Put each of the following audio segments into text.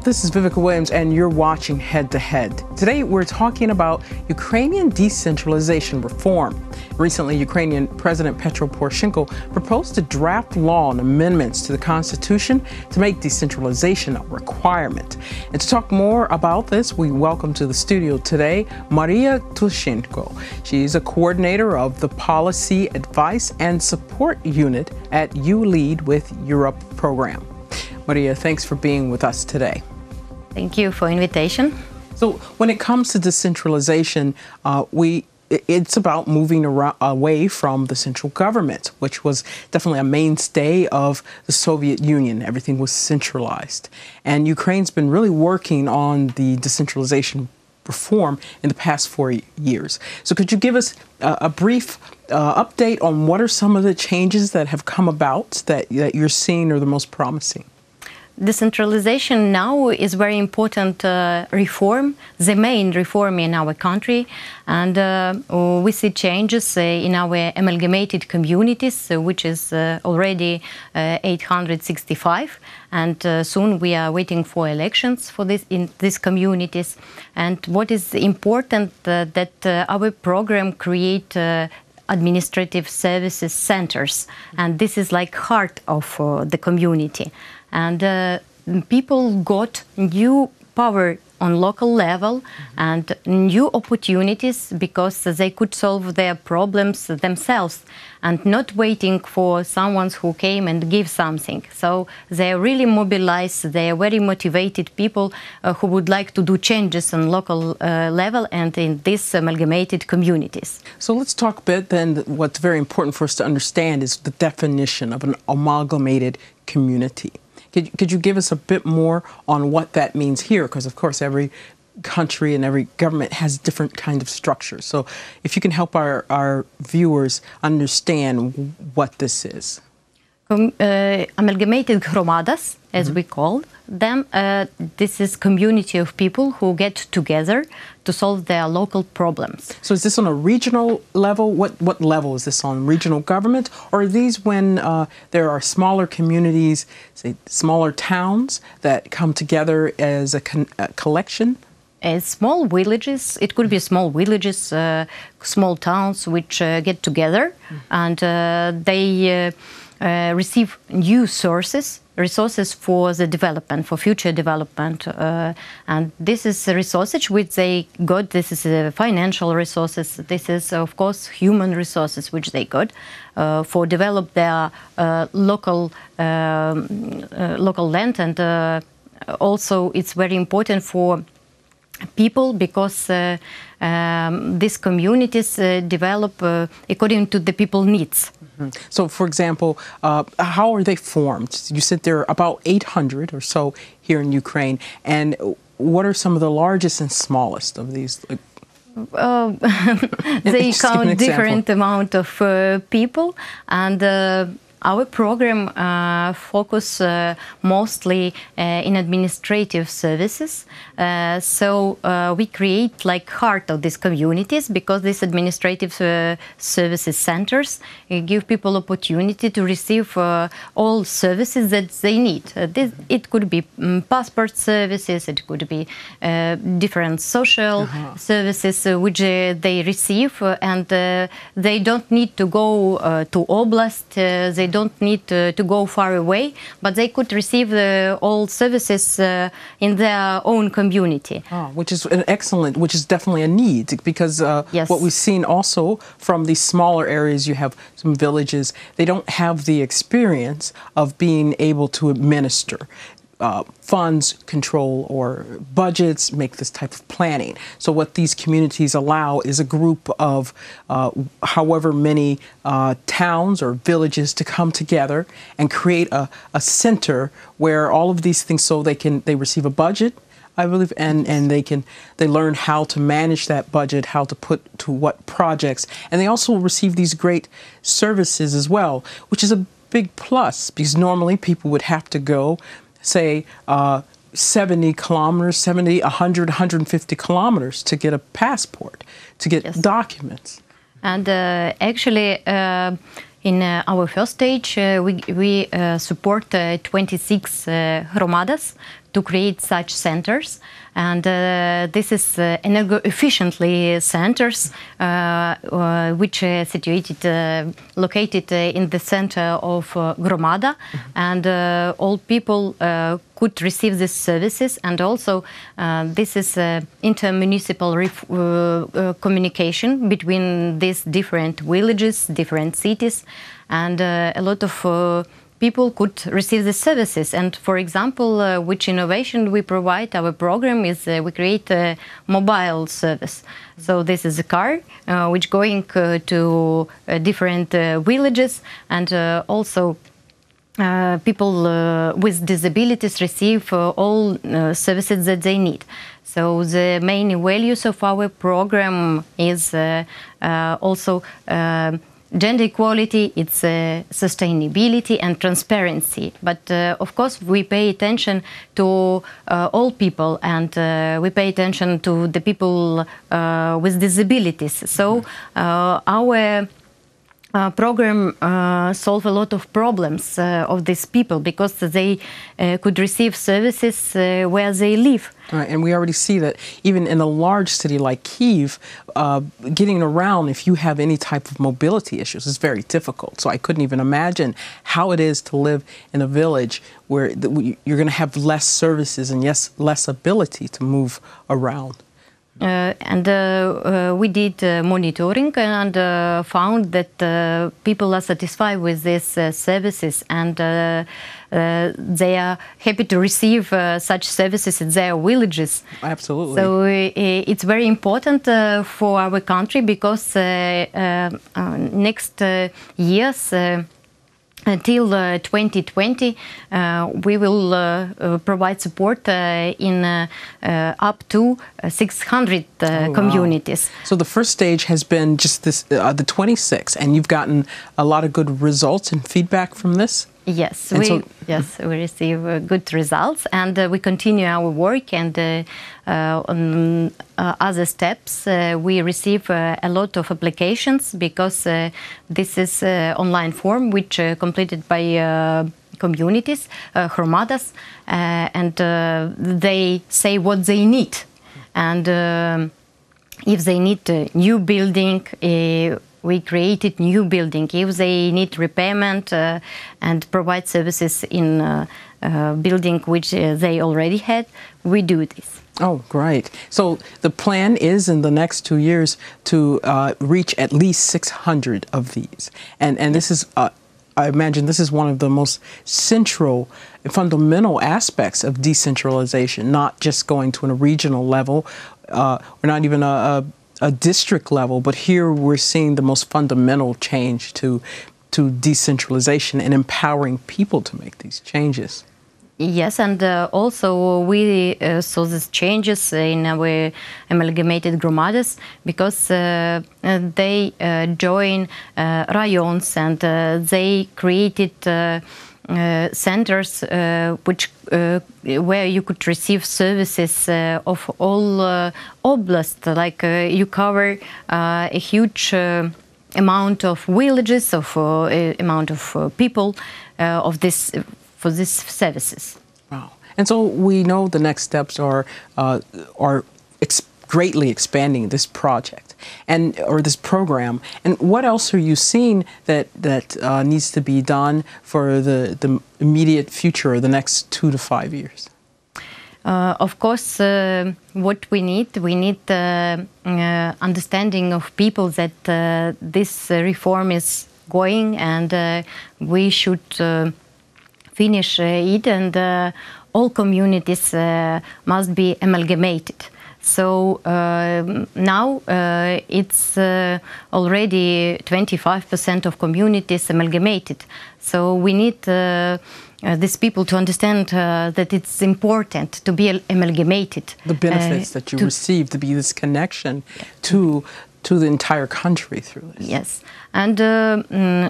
this is Vivica Williams, and you're watching Head to Head. Today, we're talking about Ukrainian decentralization reform. Recently, Ukrainian President Petro Poroshenko proposed a draft law and amendments to the Constitution to make decentralization a requirement. And to talk more about this, we welcome to the studio today Mariia TYschenko. She's a coordinator of the Policy Advice and Support Unit at ULead with Europe program. Mariia, thanks for being with us today. Thank you for invitation. So when it comes to decentralization, it's about moving away from the central government, which was definitely a mainstay of the Soviet Union. Everything was centralized. And Ukraine's been really working on the decentralization reform in the past 4 years. So could you give us a brief update on what are some of the changes that have come about that you're seeing are the most promising? Decentralization now is very important reform, the main reform in our country, and we see changes in our amalgamated communities, which is already 865, and soon we are waiting for elections for this in these communities. And what is important that our program create administrative services centers, and this is like heart of the community. And people got new power on local level and new opportunities because they could solve their problems themselves and not waiting for someone who came and give something. So they are really mobilized, they are very motivated people who would like to do changes on local level and in these amalgamated communities. So let's talk a bit then. What's very important for us to understand is the definition of an amalgamated community. Could you give us a bit more on what that means here? Because, of course, every country and every government has different kind of structures. So if you can help our viewers understand what this is. Amalgamated hromadas, as we call them, this is community of people who get together to solve their local problems. So is this on a regional level? What level is this on? Regional government? Or are these when there are smaller communities, say smaller towns that come together as a collection? Small villages, it could be small villages, small towns which get together and they receive new resources for the development, for future development. And this is the resources which they got. This is financial resources. This is, of course, human resources which they got for develop their local land. And also it's very important for people because these communities develop according to the people's needs. So, for example, how are they formed? You said there are about 800 or so here in Ukraine. And what are some of the largest and smallest of these? They count different amount of people, and our program focus mostly in administrative services. So we create like heart of these communities because these administrative services centers give people opportunity to receive all services that they need. It could be passport services, it could be different social services which they receive, and they don't need to go to oblast, they don't need to go far away, but they could receive all services in their own community. Which is which is definitely a need, because yes. What we've seen also from these smaller areas, you have some villages, they don't have the experience of being able to administer funds, control, or budgets, make this type of planning. So what these communities allow is a group of however many towns or villages to come together and create a center where all of these things, so they receive a budget, I believe, and they learn how to manage that budget, how to put to what projects, and they also receive these great services as well, which is a big plus, because normally people would have to go, say, 70 kilometers, 70, 100, 150 kilometers to get a passport, to get yes. documents. And actually, in our first stage, we support 26 hromadas to create such centers. And this is energo-efficiently centers, which are located in the center of Gromada, and all people could receive these services. And also this is intermunicipal communication between these different villages, different cities, and a lot of people could receive the services. And for example, which innovation we provide, our program is we create a mobile service. So this is a car which going to different villages, and also people with disabilities receive all services that they need. So the main values of our program is also gender equality, it's sustainability and transparency. But of course we pay attention to all people, and we pay attention to the people with disabilities. So our program solve a lot of problems of these people, because they could receive services where they live. Right, and we already see that even in a large city like Kyiv, getting around, if you have any type of mobility issues, is very difficult. So I couldn't even imagine how it is to live in a village where you're going to have less services and yes, less ability to move around. We did monitoring and found that people are satisfied with these services, and they are happy to receive such services in their villages. Absolutely. So it's very important for our country, because next years, until 2020, we will provide support in up to 600 communities. Wow. So the first stage has been just this, the 26, and you've gotten a lot of good results and feedback from this? Yes, we receive good results, and we continue our work. And on other steps, we receive a lot of applications, because this is online form which completed by communities, Hromadas, and they say what they need. And if they need a new building, we created new building. If they need repairment and provide services in building which they already had, we do this. Oh, great. So the plan is in the next 2 years to reach at least 600 of these. And this is, I imagine this is one of the most central and fundamental aspects of decentralization, not just going to a regional level, or not even a district level, but here we're seeing the most fundamental change to decentralization and empowering people to make these changes. Yes, and also we saw these changes in our amalgamated gromadas, because they join rayons, and they created centers which where you could receive services of all oblasts. Like you cover a huge amount of villages, of amount of people of this for these services. Wow! And so we know the next steps are greatly expanding this project or this program. And what else are you seeing that needs to be done for the immediate future, or the next 2 to 5 years? Of course, what we need understanding of people that this reform is going, and we should finish it, and all communities must be amalgamated. So now it's already 25% of communities amalgamated. So we need these people to understand that it's important to be amalgamated. The benefits that you receive, to be this connection to the entire country through this. Yes, and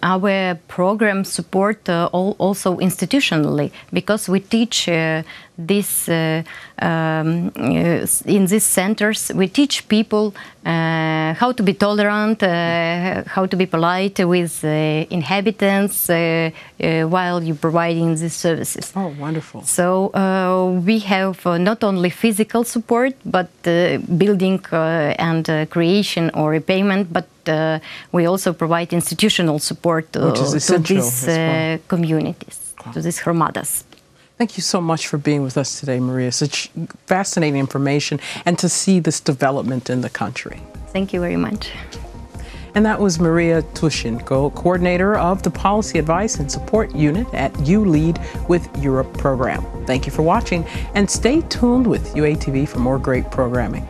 our program support also institutionally, because we teach this in these centers. We teach people how to be tolerant, how to be polite with inhabitants while you're providing these services. Oh, wonderful. So we have not only physical support, but building and creation or repayment, but we also provide institutional support to these communities, to these hromadas. Thank you so much for being with us today, Mariia. Such fascinating information, and to see this development in the country. Thank you very much. And that was Mariia TYschenko, coordinator of the Policy Advice and Support Unit at U Lead with Europe program. Thank you for watching, and stay tuned with UATV for more great programming.